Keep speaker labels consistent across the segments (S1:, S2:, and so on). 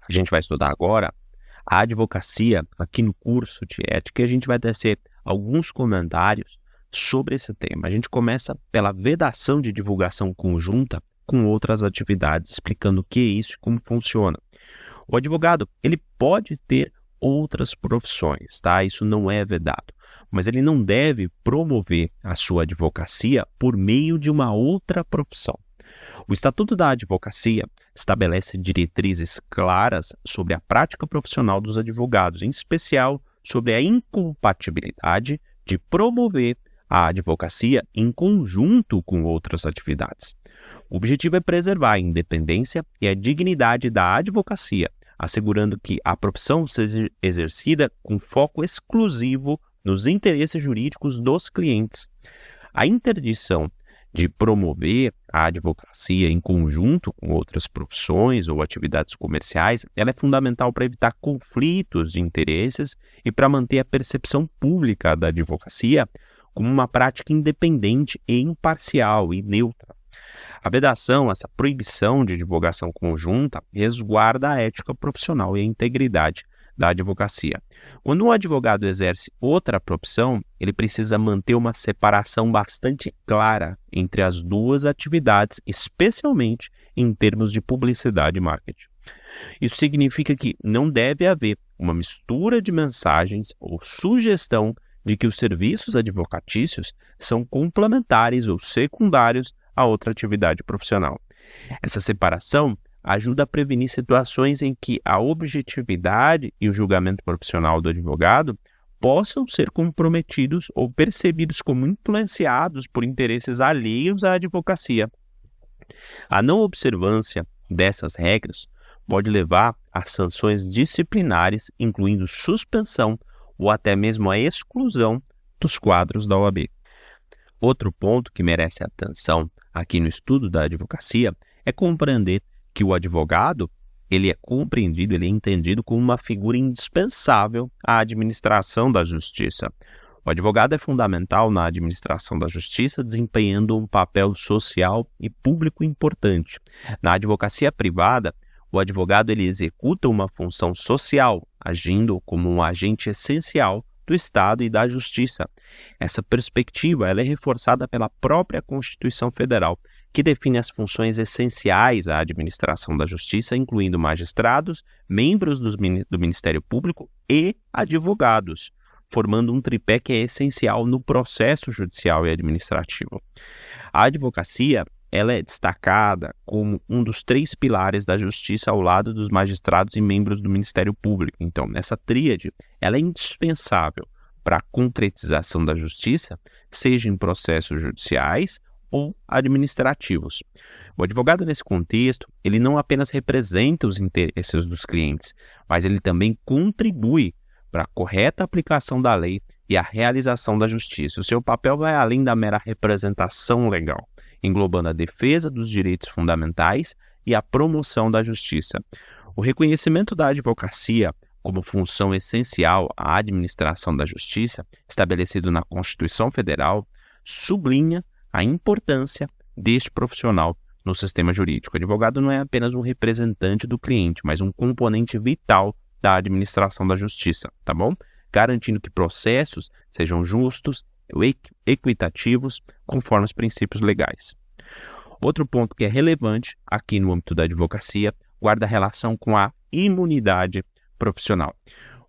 S1: A gente vai estudar agora a advocacia aqui no curso de ética e a gente vai tecer alguns comentários sobre esse tema. A gente começa pela vedação de divulgação conjunta com outras atividades, explicando o que é isso e como funciona. O advogado, ele pode ter outras profissões, tá? Isso não é vedado, mas ele não deve promover a sua advocacia por meio de uma outra profissão. O Estatuto da Advocacia estabelece diretrizes claras sobre a prática profissional dos advogados, em especial sobre a incompatibilidade de promover a advocacia em conjunto com outras atividades. O objetivo é preservar a independência e a dignidade da advocacia, assegurando que a profissão seja exercida com foco exclusivo nos interesses jurídicos dos clientes. A interdição de promover a advocacia em conjunto com outras profissões ou atividades comerciais, ela é fundamental para evitar conflitos de interesses e para manter a percepção pública da advocacia como uma prática independente e imparcial e neutra. A vedação, essa proibição de divulgação conjunta, resguarda a ética profissional e a integridade da advocacia. Quando um advogado exerce outra profissão, ele precisa manter uma separação bastante clara entre as duas atividades, especialmente em termos de publicidade e marketing. Isso significa que não deve haver uma mistura de mensagens ou sugestão de que os serviços advocatícios são complementares ou secundários a outra atividade profissional. Essa separação ajuda a prevenir situações em que a objetividade e o julgamento profissional do advogado possam ser comprometidos ou percebidos como influenciados por interesses alheios à advocacia. A não observância dessas regras pode levar a sanções disciplinares, incluindo suspensão ou até mesmo a exclusão dos quadros da OAB. Outro ponto que merece atenção aqui no estudo da advocacia é compreender que o advogado, ele é compreendido, ele é entendido como uma figura indispensável à administração da justiça. O advogado é fundamental na administração da justiça, desempenhando um papel social e público importante. Na advocacia privada, o advogado ele executa uma função social, agindo como um agente essencial do Estado e da Justiça. Essa perspectiva ela é reforçada pela própria Constituição Federal, que define as funções essenciais à administração da Justiça, incluindo magistrados, membros do Ministério Público e advogados, formando um tripé que é essencial no processo judicial e administrativo. A advocacia ela é destacada como um dos 3 pilares da justiça ao lado dos magistrados e membros do Ministério Público. Então, essa tríade ela é indispensável para a concretização da justiça, seja em processos judiciais ou administrativos. O advogado, nesse contexto, ele não apenas representa os interesses dos clientes, mas ele também contribui para a correta aplicação da lei e a realização da justiça. O seu papel vai além da mera representação legal, englobando a defesa dos direitos fundamentais e a promoção da justiça. O reconhecimento da advocacia como função essencial à administração da justiça, estabelecido na Constituição Federal, sublinha a importância deste profissional no sistema jurídico. O advogado não é apenas um representante do cliente, mas um componente vital da administração da justiça, tá bom? Garantindo que processos sejam justos, equitativos, conforme os princípios legais. Outro ponto que é relevante aqui no âmbito da advocacia guarda relação com a imunidade profissional.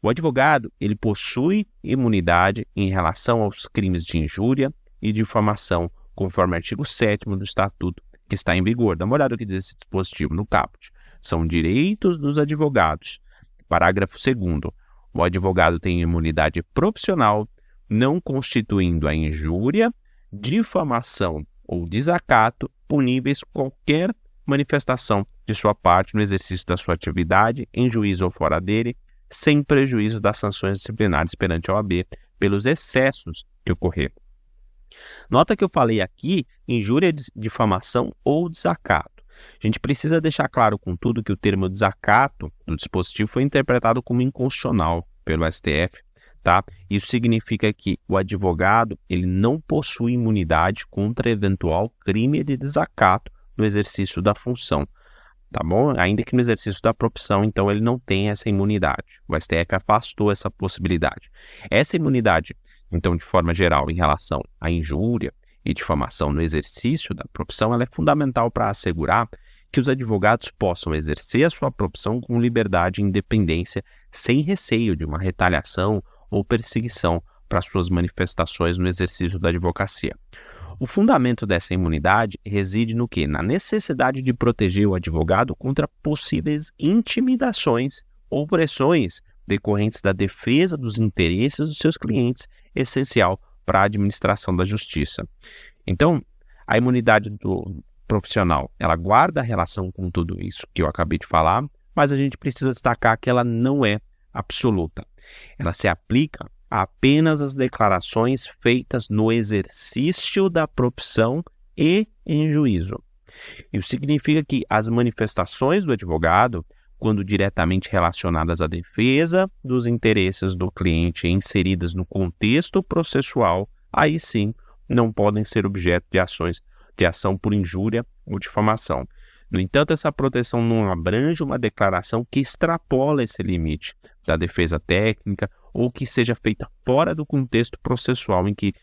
S1: O advogado ele possui imunidade em relação aos crimes de injúria e difamação, conforme o artigo 7º do Estatuto, que está em vigor. Dá uma olhada no que diz esse dispositivo no caput. São direitos dos advogados. Parágrafo 2º. O advogado tem imunidade profissional, não constituindo a injúria, difamação ou desacato puníveis qualquer manifestação de sua parte no exercício da sua atividade, em juízo ou fora dele, sem prejuízo das sanções disciplinares perante a OAB pelos excessos que ocorrer. Nota que eu falei aqui injúria, difamação ou desacato. A gente precisa deixar claro, contudo, que o termo desacato do dispositivo foi interpretado como inconstitucional pelo STF, tá? Isso significa que o advogado ele não possui imunidade contra eventual crime de desacato no exercício da função. tá bom? Ainda que no exercício da profissão, então ele não tem essa imunidade. O STF afastou essa possibilidade. Essa imunidade, então, de forma geral, em relação à injúria e difamação no exercício da profissão, ela é fundamental para assegurar que os advogados possam exercer a sua profissão com liberdade e independência, sem receio de uma retaliação ou perseguição para suas manifestações no exercício da advocacia. O fundamento dessa imunidade reside no quê? Na necessidade de proteger o advogado contra possíveis intimidações ou pressões decorrentes da defesa dos interesses dos seus clientes, essencial para a administração da justiça. Então, a imunidade do profissional, ela guarda relação com tudo isso que eu acabei de falar, mas a gente precisa destacar que ela não é absoluta. Ela se aplica apenas às declarações feitas no exercício da profissão e em juízo. Isso significa que as manifestações do advogado, quando diretamente relacionadas à defesa dos interesses do cliente e inseridas no contexto processual, aí sim não podem ser objeto de ação por injúria ou difamação. No entanto, essa proteção não abrange uma declaração que extrapola esse limite da defesa técnica ou que seja feita fora do contexto processual em que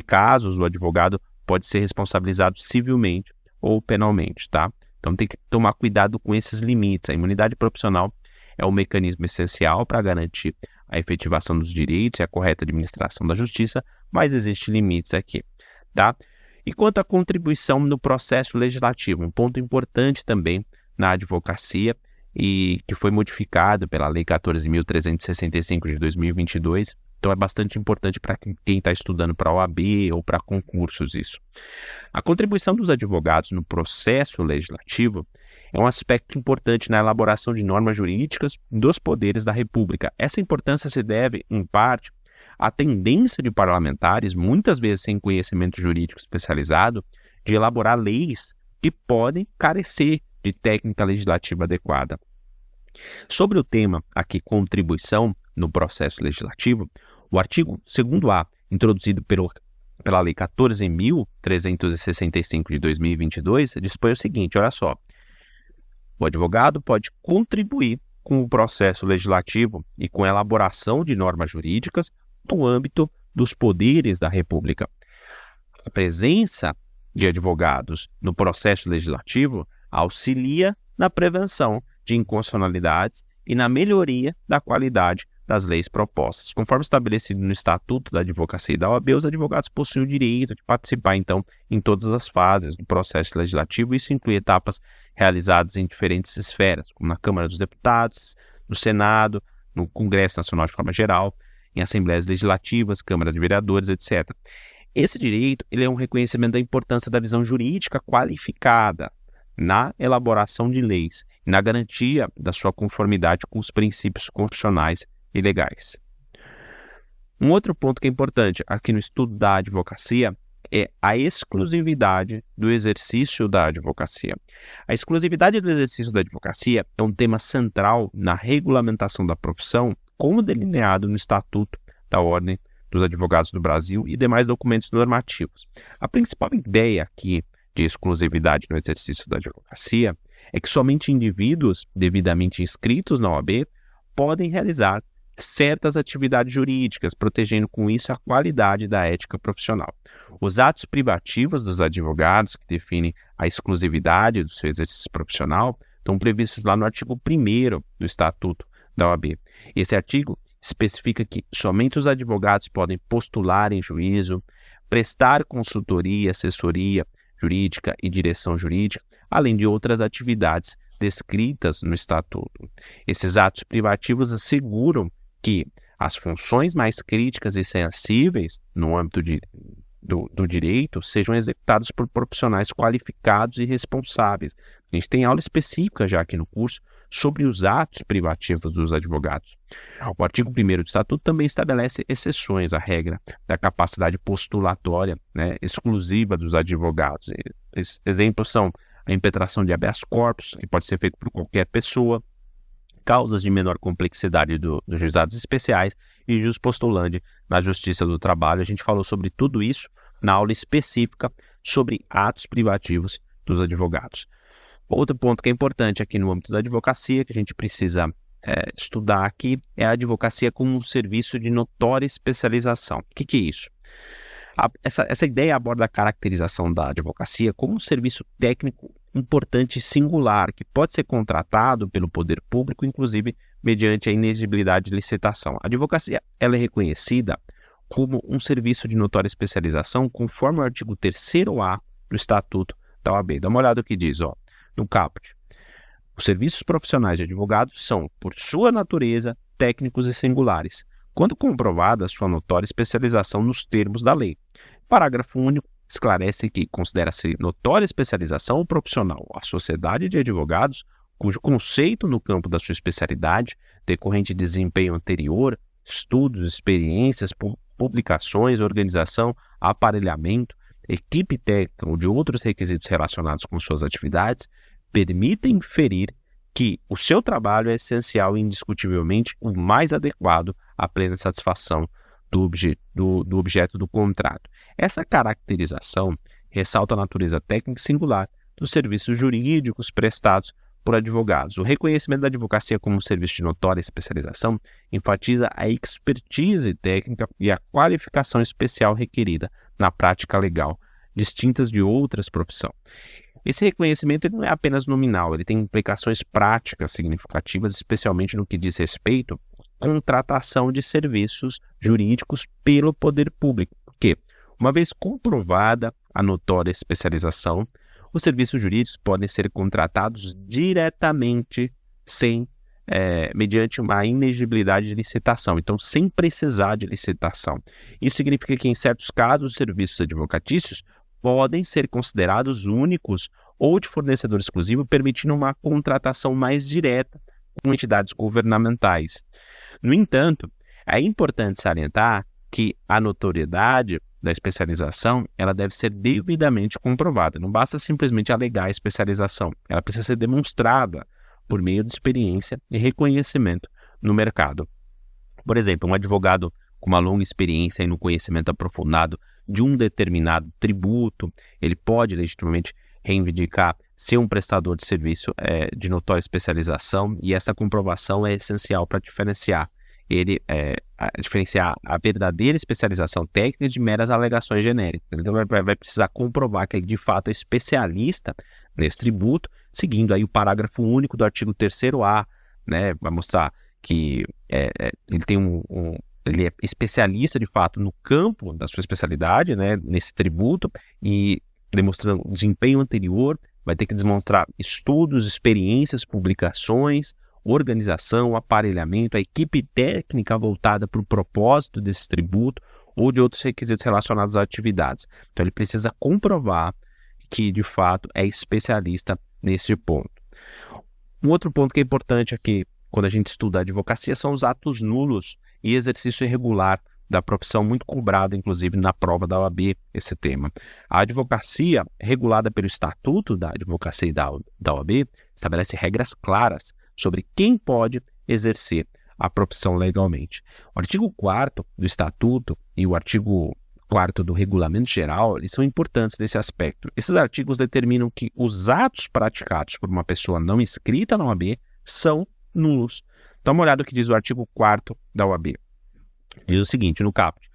S1: casos o advogado pode ser responsabilizado civilmente ou penalmente, tá? Então tem que tomar cuidado com esses limites. A imunidade profissional é um mecanismo essencial para garantir a efetivação dos direitos e a correta administração da justiça, mas existem limites aqui, tá? E quanto à contribuição no processo legislativo, um ponto importante também na advocacia e que foi modificado pela Lei 14.365 de 2022, então é bastante importante para quem está estudando para a OAB ou para concursos isso. A contribuição dos advogados no processo legislativo é um aspecto importante na elaboração de normas jurídicas dos poderes da República. Essa importância se deve, em parte, à tendência de parlamentares, muitas vezes sem conhecimento jurídico especializado, de elaborar leis que podem carecer de técnica legislativa adequada. Sobre o tema aqui, contribuição no processo legislativo, o artigo 2º-A, introduzido pela Lei 14.365 de 2022, dispõe o seguinte, olha só, o advogado pode contribuir com o processo legislativo e com a elaboração de normas jurídicas no âmbito dos poderes da República. A presença de advogados no processo legislativo auxilia na prevenção de inconstitucionalidades e na melhoria da qualidade das leis propostas. Conforme estabelecido no Estatuto da Advocacia e da OAB, os advogados possuem o direito de participar, então, em todas as fases do processo legislativo. Isso inclui etapas realizadas em diferentes esferas, como na Câmara dos Deputados, no Senado, no Congresso Nacional de forma geral, em assembleias legislativas, Câmara de Vereadores, etc. Esse direito ele é um reconhecimento da importância da visão jurídica qualificada na elaboração de leis e na garantia da sua conformidade com os princípios constitucionais e legais. Um outro ponto que é importante aqui no estudo da advocacia é a exclusividade do exercício da advocacia. A exclusividade do exercício da advocacia é um tema central na regulamentação da profissão, como delineado no Estatuto da Ordem dos Advogados do Brasil e demais documentos normativos. A principal ideia aqui de exclusividade no exercício da advocacia é que somente indivíduos devidamente inscritos na OAB podem realizar certas atividades jurídicas, protegendo com isso a qualidade da ética profissional. Os atos privativos dos advogados, que definem a exclusividade do seu exercício profissional, estão previstos lá no artigo 1º do Estatuto da OAB. Esse artigo especifica que somente os advogados podem postular em juízo, prestar consultoria, assessoria jurídica e direção jurídica, além de outras atividades descritas no Estatuto. Esses atos privativos asseguram que as funções mais críticas e sensíveis no âmbito do direito sejam executadas por profissionais qualificados e responsáveis. A gente tem aula específica já aqui no curso sobre os atos privativos dos advogados. O artigo 1º do Estatuto também estabelece exceções à regra da capacidade postulatória, exclusiva dos advogados. Exemplos são a impetração de habeas corpus, que pode ser feito por qualquer pessoa, causas de menor complexidade dos juizados especiais e jus postulandi na Justiça do Trabalho. A gente falou sobre tudo isso na aula específica sobre atos privativos dos advogados. Outro ponto que é importante aqui no âmbito da advocacia, que a gente precisa estudar aqui, é a advocacia como um serviço de notória especialização. O que é isso? Essa ideia aborda a caracterização da advocacia como um serviço técnico importante e singular, que pode ser contratado pelo poder público, inclusive mediante a inexigibilidade de licitação. A advocacia ela é reconhecida como um serviço de notória especialização, conforme o artigo 3º-A do Estatuto da OAB. Dá uma olhada no que diz, no caput. Os serviços profissionais de advogados são, por sua natureza, técnicos e singulares, quando comprovada a sua notória especialização nos termos da lei. Parágrafo único esclarece que considera-se notória especialização profissional a sociedade de advogados cujo conceito no campo da sua especialidade, decorrente de desempenho anterior, estudos, experiências, publicações, organização, aparelhamento, equipe técnica ou de outros requisitos relacionados com suas atividades, permitem inferir que o seu trabalho é essencial e indiscutivelmente o mais adequado à plena satisfação do objeto do contrato. Essa caracterização ressalta a natureza técnica singular dos serviços jurídicos prestados por advogados. O reconhecimento da advocacia como um serviço de notória especialização enfatiza a expertise técnica e a qualificação especial requerida na prática legal, distintas de outras profissões. Esse reconhecimento ele não é apenas nominal, ele tem implicações práticas significativas, especialmente no que diz respeito à contratação de serviços jurídicos pelo poder público. Porque, uma vez comprovada a notória especialização, os serviços jurídicos podem ser contratados diretamente, mediante uma inexigibilidade de licitação, então sem precisar de licitação. Isso significa que, em certos casos, os serviços advocatícios podem ser considerados únicos ou de fornecedor exclusivo, permitindo uma contratação mais direta com entidades governamentais. No entanto, é importante salientar que a notoriedade da especialização ela deve ser devidamente comprovada. Não basta simplesmente alegar a especialização, ela precisa ser demonstrada por meio de experiência e reconhecimento no mercado. Por exemplo, um advogado com uma longa experiência e no conhecimento aprofundado de um determinado tributo, ele pode legitimamente reivindicar ser um prestador de serviço de notória especialização, e essa comprovação é essencial para diferenciar a verdadeira especialização técnica de meras alegações genéricas. Então vai precisar comprovar que ele de fato é especialista nesse tributo, seguindo aí o parágrafo único do artigo 3º-A, né, vai mostrar que ele tem ele é especialista de fato no campo da sua especialidade, né, nesse tributo, e demonstrando desempenho anterior, vai ter que demonstrar estudos, experiências, publicações, organização, aparelhamento, a equipe técnica voltada para o propósito desse tributo ou de outros requisitos relacionados às atividades. Então ele precisa comprovar que de fato é especialista nesse ponto. Um outro ponto que é importante aqui, quando a gente estuda a advocacia, são os atos nulos e exercício irregular da profissão, muito cobrado, inclusive, na prova da OAB, esse tema. A advocacia, regulada pelo Estatuto da Advocacia e da OAB, estabelece regras claras sobre quem pode exercer a profissão legalmente. O artigo 4º do Estatuto e o artigo 4º do Regulamento Geral, eles são importantes nesse aspecto. Esses artigos determinam que os atos praticados por uma pessoa não inscrita na OAB são nulos. Dá uma olhada no que diz o artigo 4º da OAB. Diz o seguinte, no caput: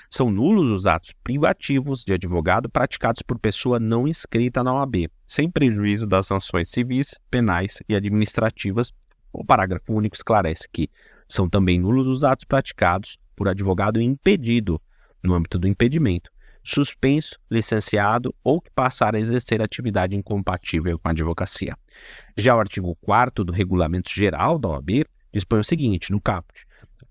S1: são nulos os atos privativos de advogado praticados por pessoa não inscrita na OAB, sem prejuízo das sanções civis, penais e administrativas. O parágrafo único esclarece que são também nulos os atos praticados por advogado impedido, no âmbito do impedimento, suspenso, licenciado ou que passar a exercer atividade incompatível com a advocacia. Já o artigo 4º do Regulamento Geral da OAB dispõe o seguinte, no caput: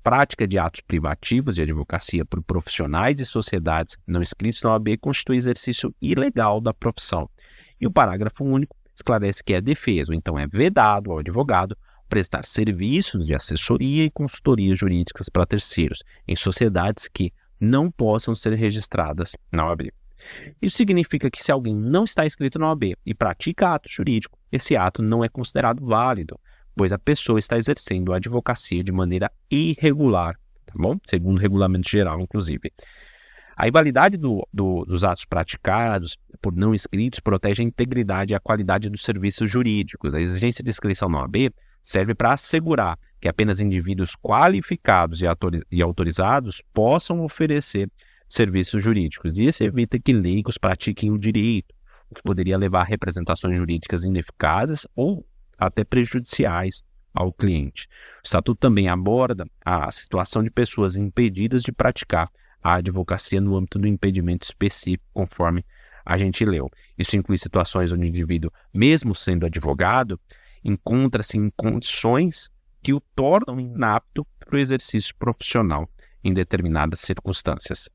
S1: prática de atos privativos de advocacia por profissionais e sociedades não inscritos na OAB constitui exercício ilegal da profissão. E o parágrafo único esclarece que é defeso, então é vedado ao advogado prestar serviços de assessoria e consultoria jurídicas para terceiros em sociedades que não possam ser registradas na OAB. Isso significa que se alguém não está inscrito na OAB e pratica ato jurídico, esse ato não é considerado válido, pois a pessoa está exercendo a advocacia de maneira irregular, tá bom? Segundo o Regulamento Geral, inclusive. A invalidade dos atos praticados por não inscritos protege a integridade e a qualidade dos serviços jurídicos. A exigência de inscrição na OAB serve para assegurar que apenas indivíduos qualificados e autorizados possam oferecer serviços jurídicos. E isso evita que leigos pratiquem o direito, o que poderia levar a representações jurídicas ineficazes ou até prejudiciais ao cliente. O Estatuto também aborda a situação de pessoas impedidas de praticar a advocacia no âmbito do impedimento específico, conforme a gente leu. Isso inclui situações onde o indivíduo, mesmo sendo advogado, encontra-se em condições que o tornam inapto para o exercício profissional em determinadas circunstâncias.